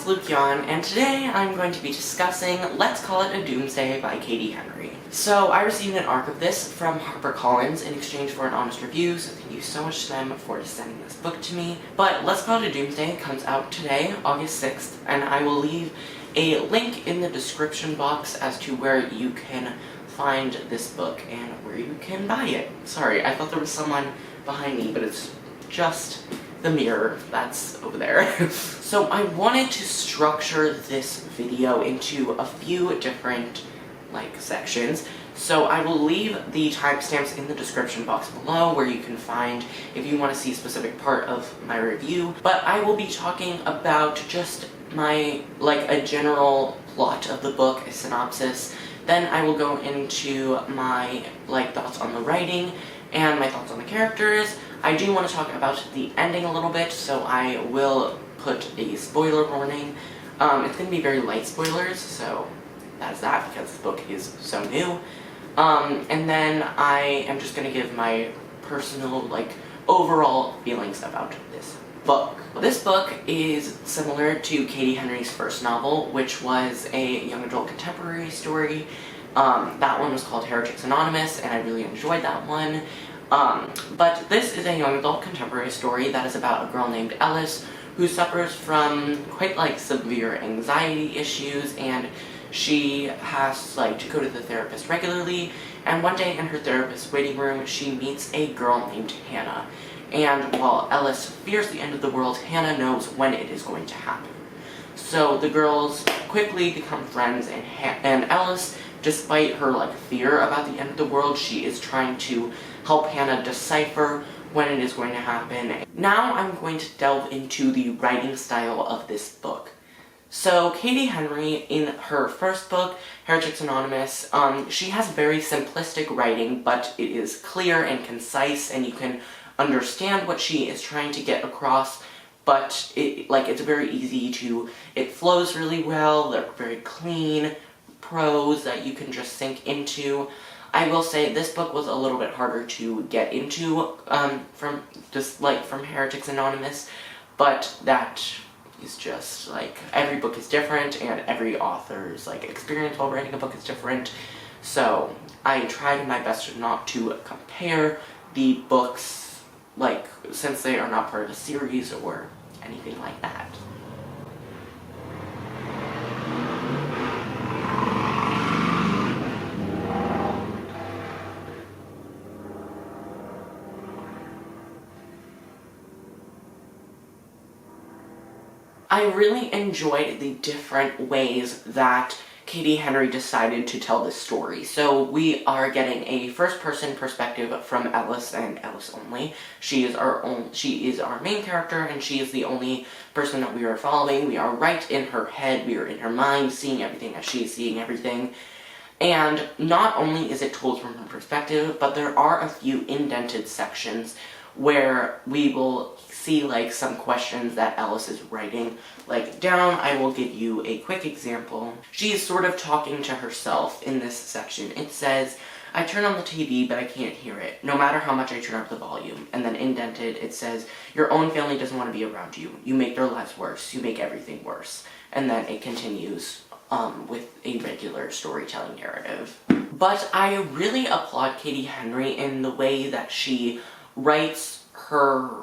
it's Luke Yon, and today I'm going to be discussing Let's Call It a Doomsday by Katie Henry. So I received an arc of this from HarperCollins in exchange for an honest review, so thank you so much to them for sending this book to me. But Let's Call It a Doomsday comes out today, August 6th, and I will leave a link in the description box as to where you can find this book and where you can buy it. Sorry, I thought there was someone behind me, but it's just the mirror that's over there. So I wanted to structure this video into a few different sections. So I will leave the timestamps in the description box below where you can find if you want to see a specific part of my review. But I will be talking about just my, a general plot of the book, a synopsis. Then I will go into my, thoughts on the writing and my thoughts on the characters. I do want to talk about the ending a little bit, so I will put a spoiler warning. It's going to be very light spoilers, so that's that, because this book is so new. And then I am just going to give my personal, overall feelings about this book. This book is similar to Katie Henry's first novel, which was a young adult contemporary story. That one was called Heretics Anonymous, and I really enjoyed that one. But this is a young adult contemporary story that is about a girl named Ellis who suffers from quite severe anxiety issues, and she has to go to the therapist regularly. And one day in her therapist's waiting room, she meets a girl named Hannah. And while Ellis fears the end of the world, Hannah knows when it is going to happen. So the girls quickly become friends, and Ellis, despite her fear about the end of the world, she is trying to help Hannah decipher when it is going to happen. Now I'm going to delve into the writing style of this book. So Katie Henry, in her first book, Heretics Anonymous, she has very simplistic writing, but it is clear and concise, and you can understand what she is trying to get across. But it's very easy to, it flows really well, they're very clean prose that you can just sink into. I will say this book was a little bit harder to get into from Heretics Anonymous, but that is just every book is different, and every author's experience while writing a book is different. So I tried my best not to compare the books since they are not part of a series or anything like that. I really enjoyed the different ways that Katie Henry decided to tell this story. So we are getting a first-person perspective from Ellis, and Ellis only. She is our main character, and she is the only person that we are following. We are right in her head, we are in her mind, seeing everything as she is seeing everything. And not only is it told from her perspective, but there are a few indented sections where we will see some questions that Ellis is writing down. I will give you a quick example. She is sort of talking to herself in this section. It says, "I turn on the TV, but I can't hear it, no matter how much I turn up the volume." And then indented, it says, "Your own family doesn't want to be around you. You make their lives worse. You make everything worse." And then it continues with a regular storytelling narrative. But I really applaud Katie Henry in the way that she writes her,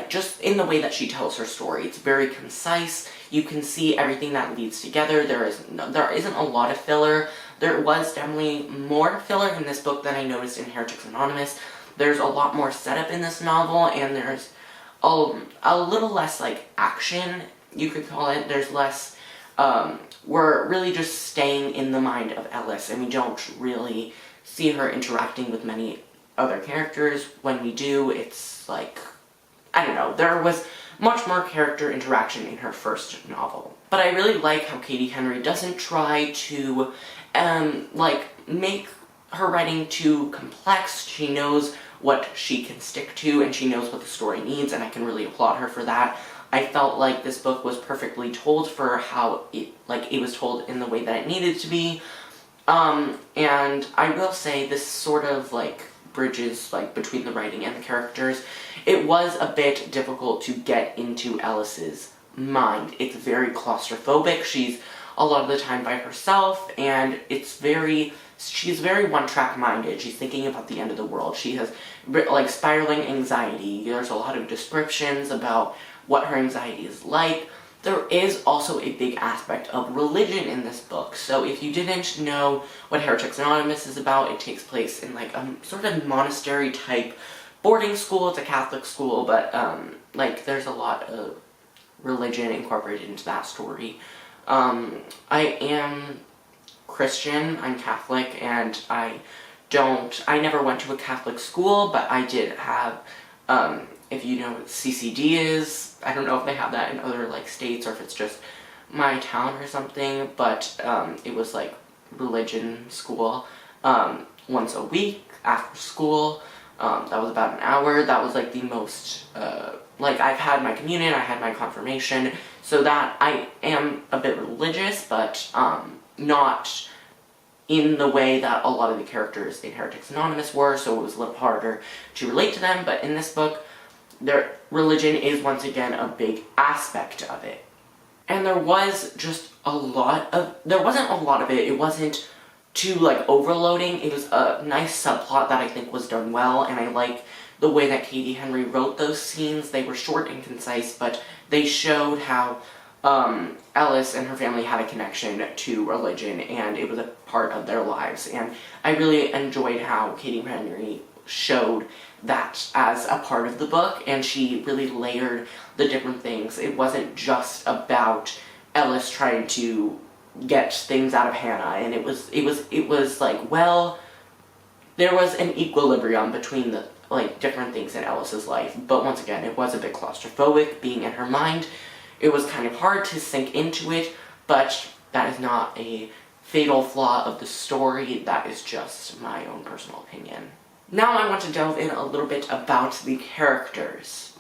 just in the way that she tells her story. It's very concise. You can see everything that leads together. There isn't a lot of filler. There was definitely more filler in this book than I noticed in Heretics Anonymous. There's a lot more setup in this novel, and there's a little less, action, you could call it. There's less, we're really just staying in the mind of Ellis, and we don't really see her interacting with many other characters. When we do, it's I don't know, there was much more character interaction in her first novel. But I really like how Katie Henry doesn't try to, make her writing too complex. She knows what she can stick to, and she knows what the story needs, and I can really applaud her for that. I felt like this book was perfectly told for how it was told in the way that it needed to be. And I will say this sort of bridges between the writing and the characters. It was a bit difficult to get into Ellis's mind. It's very claustrophobic. She's a lot of the time by herself, and she's very one-track minded. She's thinking about the end of the world. She has like spiraling anxiety. There's a lot of descriptions about what her anxiety is like. There is also a big aspect of religion in this book. So if you didn't know what Heretics Anonymous is about, it takes place in like a sort of monastery type boarding school. It's a Catholic school, but like there's a lot of religion incorporated into that story. I am Christian, I'm Catholic, and I never went to a Catholic school, but I did have, if you know what CCD is, I don't know if they have that in other like states or if it's just my town or something, but it was like religion school, once a week after school. That was about an hour. That was like the most, like I've had my communion, I had my confirmation, so that I am a bit religious, but not in the way that a lot of the characters in Heretics Anonymous were, so it was a little harder to relate to them, but in this book, their religion is once again a big aspect of it. And there was just there wasn't a lot of it wasn't too like overloading. It was a nice subplot that I think was done well, and I like the way that Katie Henry wrote those scenes. They were short and concise, but they showed how Alice and her family had a connection to religion, and it was a part of their lives, and I really enjoyed how Katie Henry showed that as a part of the book, and she really layered the different things. It wasn't just about Alice trying to get things out of Hannah, and it was like, well, there was an equilibrium between the like different things in Alice's life, but once again, it was a bit claustrophobic being in her mind. It was kind of hard to sink into it, but that is not a fatal flaw of the story. That is just my own personal opinion. Now I want to delve in a little bit about the characters.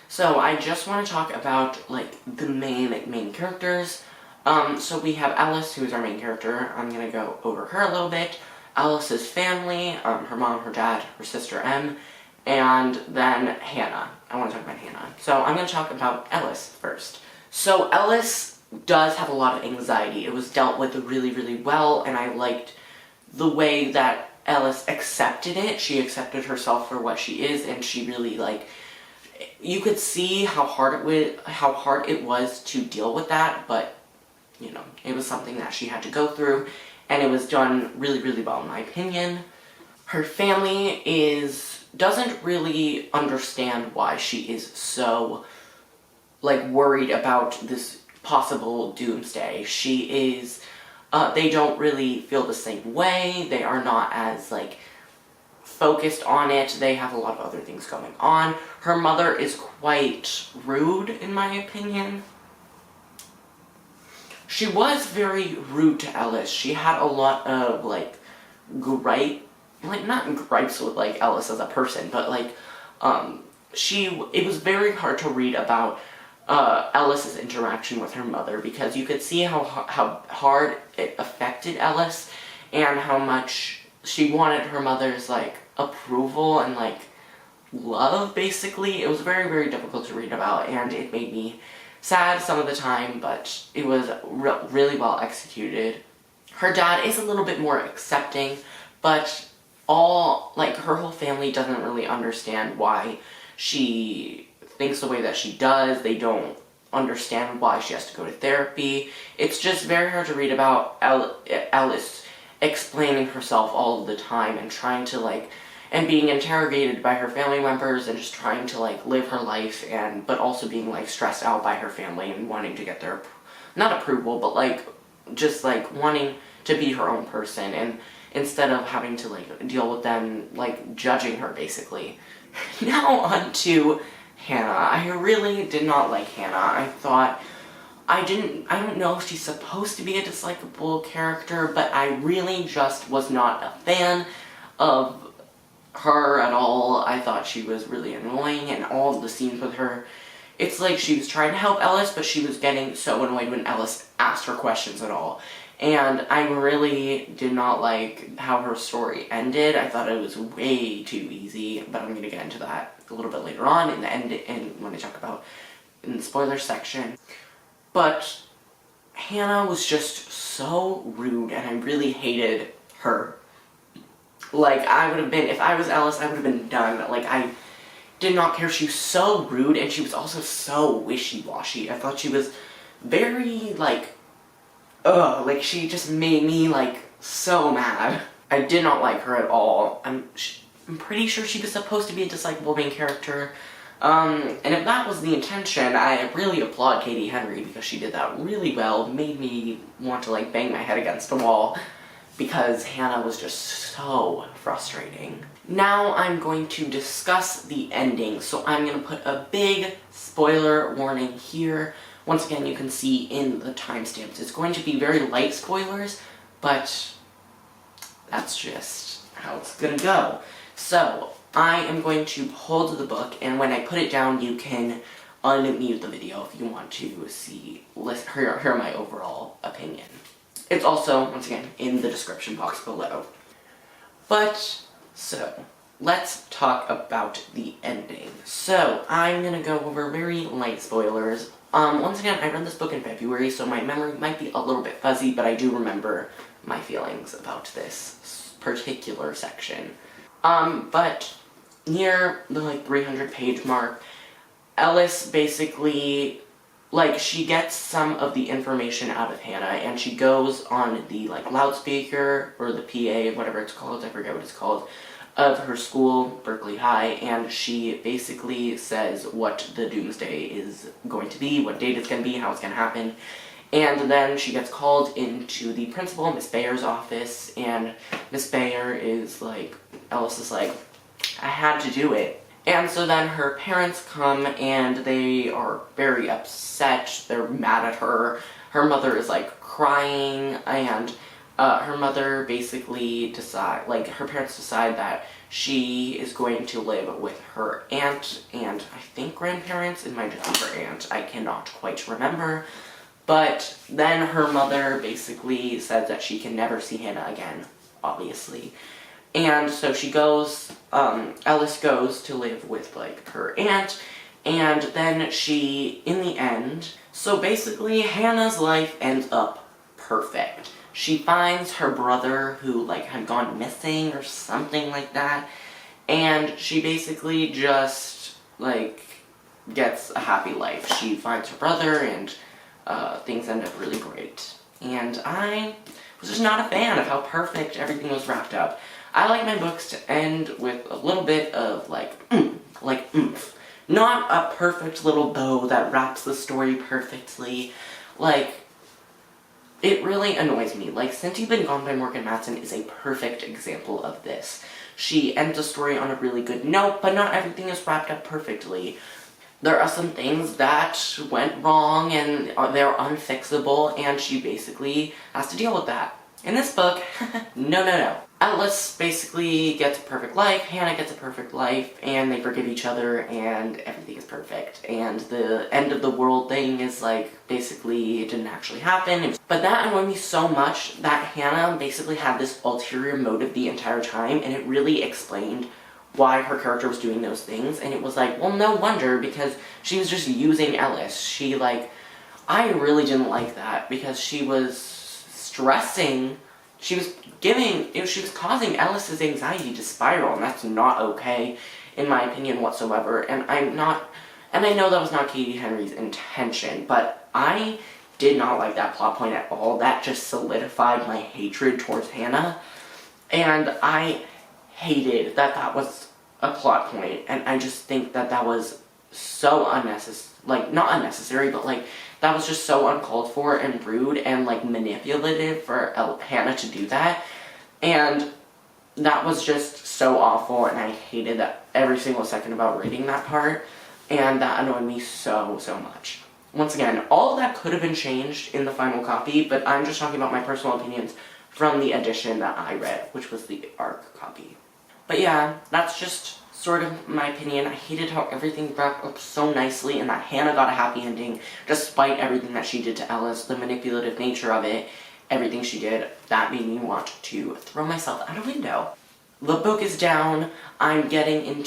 So I just want to talk about like the main characters. So we have Alice, who is our main character. I'm going to go over her a little bit. Alice's family, her mom, her dad, her sister M, and then Hannah. I want to talk about Hannah. So I'm going to talk about Alice first. So Alice does have a lot of anxiety. It was dealt with really, really well, and I liked the way that Alice accepted it. She accepted herself for what she is, and she really, like, you could see how hard it was to deal with that, but, you know, it was something that she had to go through, and it was done really, really well, in my opinion. Her family doesn't really understand why she is so, like, worried about this possible doomsday. She is, they don't really feel the same way. They are not as, like, focused on it. They have a lot of other things going on. Her mother is quite rude, in my opinion. She was very rude to Alice. She had a lot of, like, not gripes with, like, Alice as a person, but, like, it was very hard to read about Alice's interaction with her mother, because you could see how hard it affected Alice, and how much she wanted her mother's, like, approval and, like, love, basically. It was very, very difficult to read about, and it made me sad some of the time, but it was really well executed. Her dad is a little bit more accepting, but her whole family doesn't really understand why she thinks the way that she does. They don't understand why she has to go to therapy. It's just very hard to read about Alice explaining herself all of the time and trying to, like, and being interrogated by her family members and just trying to, like, live her life, but also being, like, stressed out by her family and wanting to get their, not approval, but, like, just, like, wanting to be her own person, and instead of having to, like, deal with them, like, judging her, basically. Now on to Hannah. I really did not like Hannah. I don't know if she's supposed to be a dislikable character, but I really just was not a fan of her at all. I thought she was really annoying, and all the scenes with her, it's like she was trying to help Alice, but she was getting so annoyed when Alice asked her questions at all. And I really did not like how her story ended. I thought it was way too easy, but I'm going to get into that a little bit later on in the end, and when I talk about in the spoiler section. But Hannah was just so rude, and I really hated her. Like, I would have been, if I was Alice, I would have been done. Like, I did not care. She was so rude, and she was also so wishy-washy. I thought she was very, like, like, she just made me, like, so mad. I did not like her at all. I'm pretty sure she was supposed to be a dislikable main character. And if that was the intention, I really applaud Katie Henry, because she did that really well. Made me want to, like, bang my head against the wall, because Hannah was just so frustrating. Now I'm going to discuss the ending, so I'm going to put a big spoiler warning here. Once again, you can see in the timestamps. It's going to be very light spoilers, but that's just how it's gonna go. So, I am going to hold the book, and when I put it down, you can unmute the video if you want to hear my overall opinion. It's also, once again, in the description box below. But, so, let's talk about the ending. So, I'm gonna go over very light spoilers. Once again, I read this book in February, so my memory might be a little bit fuzzy, but I do remember my feelings about this particular section. But near the, like, 300-page mark, Alice basically, like, she gets some of the information out of Hannah, and she goes on the, like, loudspeaker, or the PA, whatever it's called, I forget what it's called, of her school, Berkeley High, and she basically says what the Doomsday is going to be, what date it's going to be, how it's going to happen. And then she gets called into the principal, Miss Bayer's office, and Miss Bayer is like, Alice is like, I had to do it. And so then her parents come, and they are very upset, they're mad at her. Her mother is like crying, and her mother basically her parents decide that she is going to live with her aunt and I think grandparents. It might just be her aunt, I cannot quite remember. But then her mother basically says that she can never see Hannah again, obviously. And so she goes, Alice goes to live with, like, her aunt, and then she, in the end, so basically Hannah's life ends up perfect. She finds her brother who, like, had gone missing or something like that, and she basically just, like, gets a happy life. She finds her brother, and things end up really great. And I was just not a fan of how perfect everything was wrapped up. I like my books to end with a little bit of, like oomph. Not a perfect little bow that wraps the story perfectly. Like, it really annoys me. Like, Since You've Been Gone by Morgan Matson is a perfect example of this. She ends the story on a really good note, but not everything is wrapped up perfectly. There are some things that went wrong, and they're unfixable, and she basically has to deal with that. In this book, no. Alice basically gets a perfect life, Hannah gets a perfect life, and they forgive each other, and everything is perfect. And the end of the world thing is, like, basically it didn't actually happen. But that annoyed me so much that Hannah basically had this ulterior motive the entire time, and it really explained why her character was doing those things. And it was like, well, no wonder, because she was just using Alice. She, like, I really didn't like that, because she was stressing, she was causing Alice's anxiety to spiral, and that's not okay, in my opinion, whatsoever. And I know that was not Katie Henry's intention, but I did not like that plot point at all. That just solidified my hatred towards Hannah, and I hated that that was a plot point, and I just think that that was so unnecessary, like, not unnecessary, but, like, that was just so uncalled for and rude and, like, manipulative for Hannah to do that, and that was just so awful, and I hated that every single second about reading that part, and that annoyed me so much. Once again, all of that could have been changed in the final copy, but I'm just talking about my personal opinions from the edition that I read, which was the ARC copy. But yeah, that's just sort of my opinion. I hated how everything wrapped up so nicely, and that Hannah got a happy ending, despite everything that she did to Alice, the manipulative nature of it, everything she did. That made me want to throw myself out a window. The book is down. I'm getting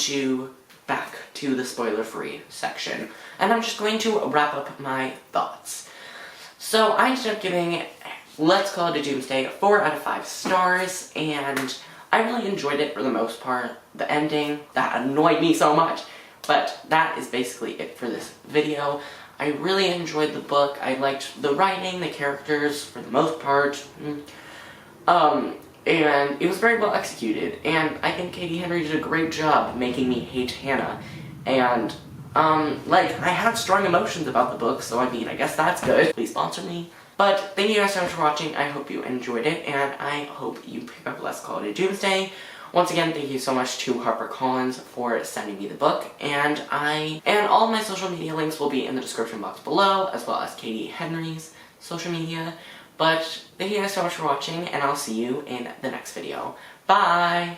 back to the spoiler-free section, and I'm just going to wrap up my thoughts. So I ended up giving Let's Call It a Doomsday 4 out of 5 stars, and I really enjoyed it for the most part. The ending, that annoyed me so much, but that is basically it for this video. I really enjoyed the book. I liked the writing, the characters for the most part, and it was very well executed, and I think Katie Henry did a great job making me hate Hannah, and like, I had strong emotions about the book, so I mean, I guess that's good. Please sponsor me. But thank you guys so much for watching. I hope you enjoyed it, and I hope you pick up Let's Call It a Doomsday. Once again, thank you so much to HarperCollins for sending me the book, and all of my social media links will be in the description box below, as well as Katie Henry's social media. But thank you guys so much for watching, and I'll see you in the next video. Bye!